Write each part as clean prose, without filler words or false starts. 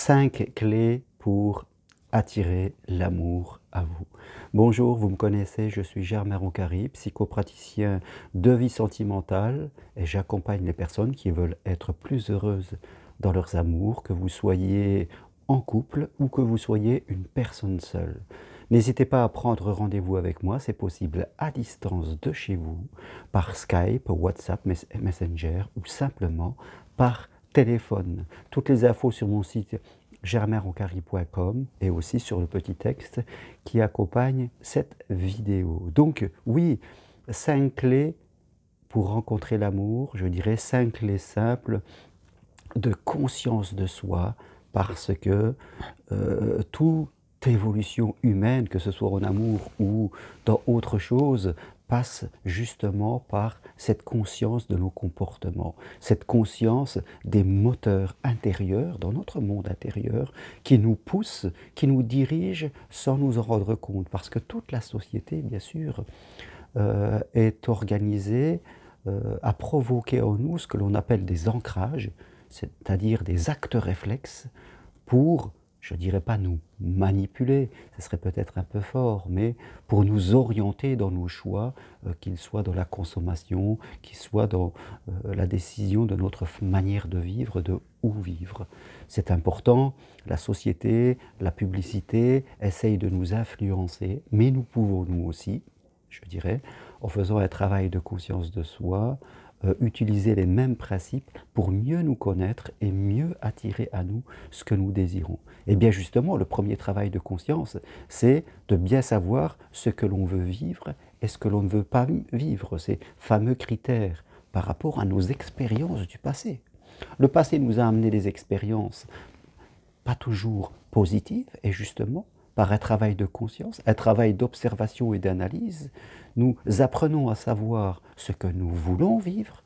5 clés pour attirer l'amour à vous. Bonjour, vous me connaissez, je suis Germain Roncari, psychopraticien de vie sentimentale et j'accompagne les personnes qui veulent être plus heureuses dans leurs amours, que vous soyez en couple ou que vous soyez une personne seule. N'hésitez pas à prendre rendez-vous avec moi, c'est possible à distance de chez vous, par Skype, WhatsApp, Messenger ou simplement par téléphone. Toutes les infos sur mon site germainroncari.com et aussi sur le petit texte qui accompagne cette vidéo. Donc oui, 5 clés pour rencontrer l'amour, je dirais 5 clés simples de conscience de soi, parce que toute évolution humaine, que ce soit en amour ou dans autre chose, passe justement par cette conscience de nos comportements, cette conscience des moteurs intérieurs dans notre monde intérieur qui nous poussent, qui nous dirigent sans nous en rendre compte. Parce que toute la société, bien sûr, est organisée à provoquer en nous ce que l'on appelle des ancrages, c'est-à-dire des actes réflexes pour, je ne dirais pas nous manipuler, ce serait peut-être un peu fort, mais pour nous orienter dans nos choix, qu'ils soient dans la consommation, qu'ils soient dans la décision de notre manière de vivre, de où vivre. C'est important, la société, la publicité essayent de nous influencer, mais nous pouvons nous aussi, je dirais, en faisant un travail de conscience de soi, utiliser les mêmes principes pour mieux nous connaître et mieux attirer à nous ce que nous désirons. Et bien justement, le premier travail de conscience, c'est de bien savoir ce que l'on veut vivre et ce que l'on ne veut pas vivre, ces fameux critères par rapport à nos expériences du passé. Le passé nous a amené des expériences pas toujours positives, et justement, par un travail de conscience, un travail d'observation et d'analyse, nous apprenons à savoir ce que nous voulons vivre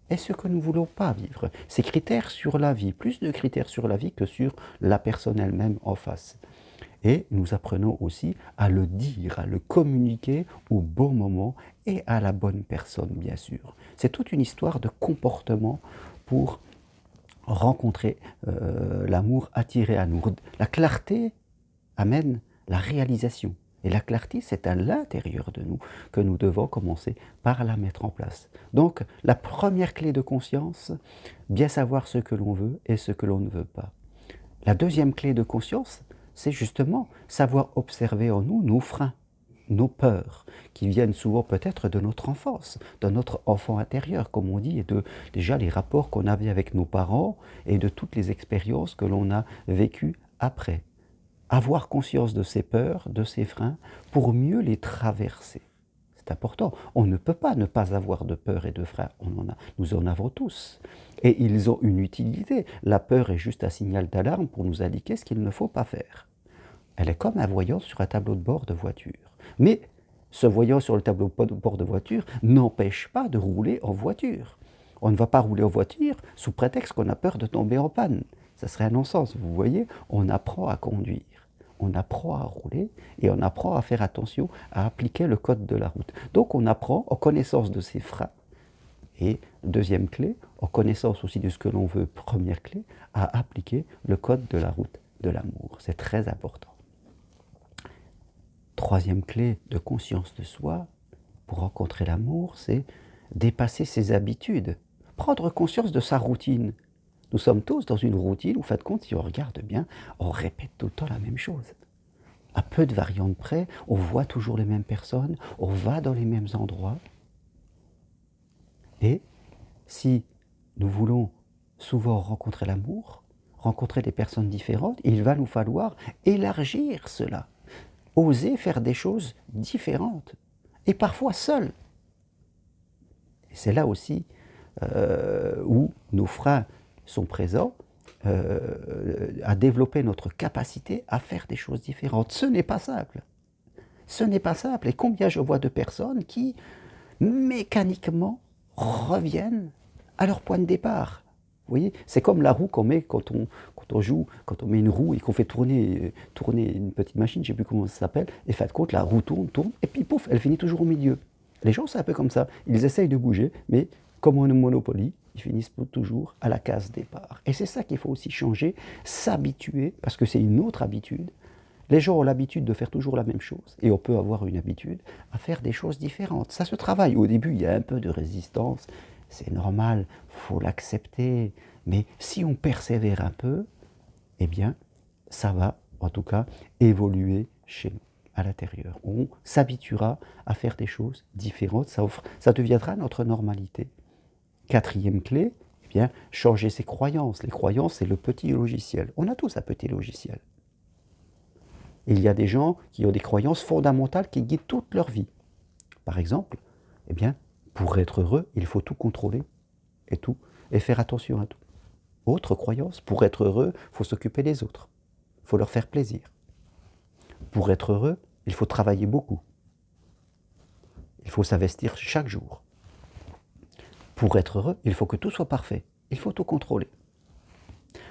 et ce que nous ne voulons pas vivre. Ces critères sur la vie, plus de critères sur la vie que sur la personne elle-même en face. Et nous apprenons aussi à le dire, à le communiquer au bon moment et à la bonne personne, bien sûr. C'est toute une histoire de comportement pour rencontrer l'amour, attirer à nous. La clarté amène la réalisation. Et la clarté, c'est à l'intérieur de nous que nous devons commencer par la mettre en place. Donc, la première clé de conscience, bien savoir ce que l'on veut et ce que l'on ne veut pas. La deuxième clé de conscience, c'est justement savoir observer en nous nos freins, nos peurs, qui viennent souvent peut-être de notre enfance, de notre enfant intérieur, comme on dit, et de déjà les rapports qu'on avait avec nos parents et de toutes les expériences que l'on a vécues après. Avoir conscience de ces peurs, de ces freins, pour mieux les traverser. C'est important. On ne peut pas ne pas avoir de peur et de freins. Nous en avons tous. Et ils ont une utilité. La peur est juste un signal d'alarme pour nous indiquer ce qu'il ne faut pas faire. Elle est comme un voyant sur un tableau de bord de voiture. Mais ce voyant sur le tableau de bord de voiture n'empêche pas de rouler en voiture. On ne va pas rouler en voiture sous prétexte qu'on a peur de tomber en panne. Ça serait un non-sens. Vous voyez, on apprend à conduire. On apprend à rouler et on apprend à faire attention à appliquer le code de la route. Donc on apprend en connaissance de ses freins. Et deuxième clé, en connaissance aussi de ce que l'on veut, première clé, à appliquer le code de la route de l'amour. C'est très important. Troisième clé de conscience de soi pour rencontrer l'amour, c'est dépasser ses habitudes, prendre conscience de sa routine. Nous sommes tous dans une routine, vous faites compte, si on regarde bien, on répète tout le temps la même chose. À peu de variantes près, on voit toujours les mêmes personnes, on va dans les mêmes endroits. Et si nous voulons souvent rencontrer l'amour, rencontrer des personnes différentes, il va nous falloir élargir cela, oser faire des choses différentes, et parfois seuls. Et c'est là aussi où nos freins sont présents, à développer notre capacité à faire des choses différentes. Ce n'est pas simple. Ce n'est pas simple. Et combien je vois de personnes qui, mécaniquement, reviennent à leur point de départ. Vous voyez, c'est comme la roue qu'on met quand on joue, quand on met une roue et qu'on fait tourner une petite machine, je ne sais plus comment ça s'appelle, et fin de compte, la roue tourne, et puis pouf, elle finit toujours au milieu. Les gens, c'est un peu comme ça. Ils essayent de bouger, mais comme on Monopoly, ils finissent toujours à la case départ. Et c'est ça qu'il faut aussi changer, s'habituer, parce que c'est une autre habitude. Les gens ont l'habitude de faire toujours la même chose, et on peut avoir une habitude à faire des choses différentes. Ça se travaille. Au début, il y a un peu de résistance, c'est normal, il faut l'accepter. Mais si on persévère un peu, eh bien, ça va, en tout cas, évoluer chez nous, à l'intérieur. On s'habituera à faire des choses différentes, ça deviendra notre normalité. Quatrième clé, eh bien, changer ses croyances. Les croyances, c'est le petit logiciel. On a tous un petit logiciel. Il y a des gens qui ont des croyances fondamentales qui guident toute leur vie. Par exemple, eh bien, pour être heureux, il faut tout contrôler et faire attention à tout. Autre croyance, pour être heureux, il faut s'occuper des autres. Il faut leur faire plaisir. Pour être heureux, il faut travailler beaucoup. Il faut s'investir chaque jour. Pour être heureux, il faut que tout soit parfait. Il faut tout contrôler.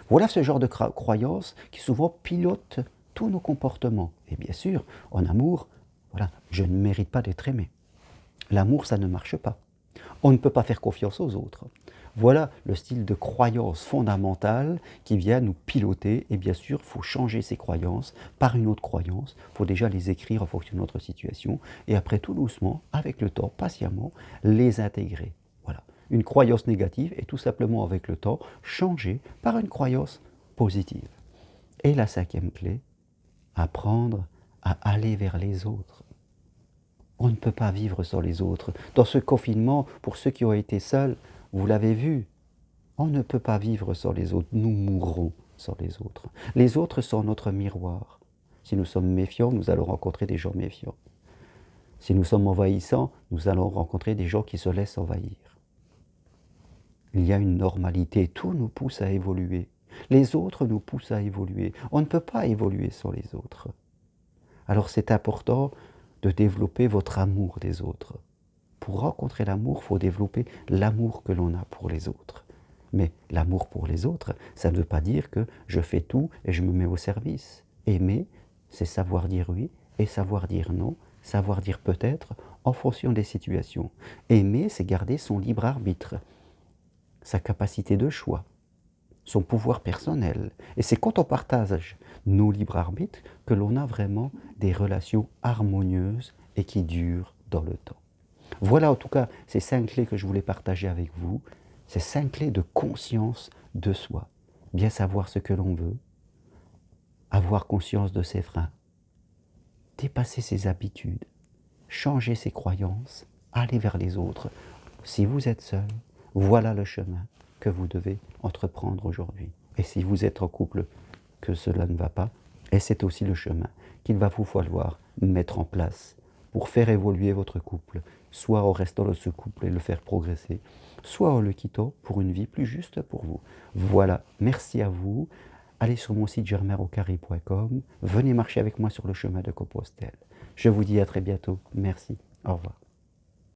Voilà ce genre de croyances qui souvent pilotent tous nos comportements. Et bien sûr, en amour, voilà, je ne mérite pas d'être aimé. L'amour, ça ne marche pas. On ne peut pas faire confiance aux autres. Voilà le style de croyance fondamentale qui vient nous piloter. Et bien sûr, il faut changer ces croyances par une autre croyance. Il faut déjà les écrire en fonction de notre situation. Et après, tout doucement, avec le temps, patiemment, les intégrer. Voilà. Une croyance négative est tout simplement, avec le temps, changée par une croyance positive. Et la cinquième clé, apprendre à aller vers les autres. On ne peut pas vivre sans les autres. Dans ce confinement, pour ceux qui ont été seuls, vous l'avez vu, on ne peut pas vivre sans les autres. Nous mourrons sans les autres. Les autres sont notre miroir. Si nous sommes méfiants, nous allons rencontrer des gens méfiants. Si nous sommes envahissants, nous allons rencontrer des gens qui se laissent envahir. Il y a une normalité, tout nous pousse à évoluer. Les autres nous poussent à évoluer. On ne peut pas évoluer sans les autres. Alors c'est important de développer votre amour des autres. Pour rencontrer l'amour, il faut développer l'amour que l'on a pour les autres. Mais l'amour pour les autres, ça ne veut pas dire que je fais tout et je me mets au service. Aimer, c'est savoir dire oui et savoir dire non, savoir dire peut-être en fonction des situations. Aimer, c'est garder son libre arbitre, sa capacité de choix, son pouvoir personnel. Et c'est quand on partage nos libres arbitres que l'on a vraiment des relations harmonieuses et qui durent dans le temps. Voilà en tout cas ces 5 clés que je voulais partager avec vous, ces 5 clés de conscience de soi. Bien savoir ce que l'on veut, avoir conscience de ses freins, dépasser ses habitudes, changer ses croyances, aller vers les autres. Si vous êtes seul, voilà le chemin que vous devez entreprendre aujourd'hui. Et si vous êtes en couple, que cela ne va pas, et c'est aussi le chemin qu'il va vous falloir mettre en place pour faire évoluer votre couple, soit en restant dans ce couple et le faire progresser, soit en le quittant pour une vie plus juste pour vous. Voilà, merci à vous. Allez sur mon site germainrocari.com, venez marcher avec moi sur le chemin de Compostelle. Je vous dis à très bientôt. Merci. Au revoir.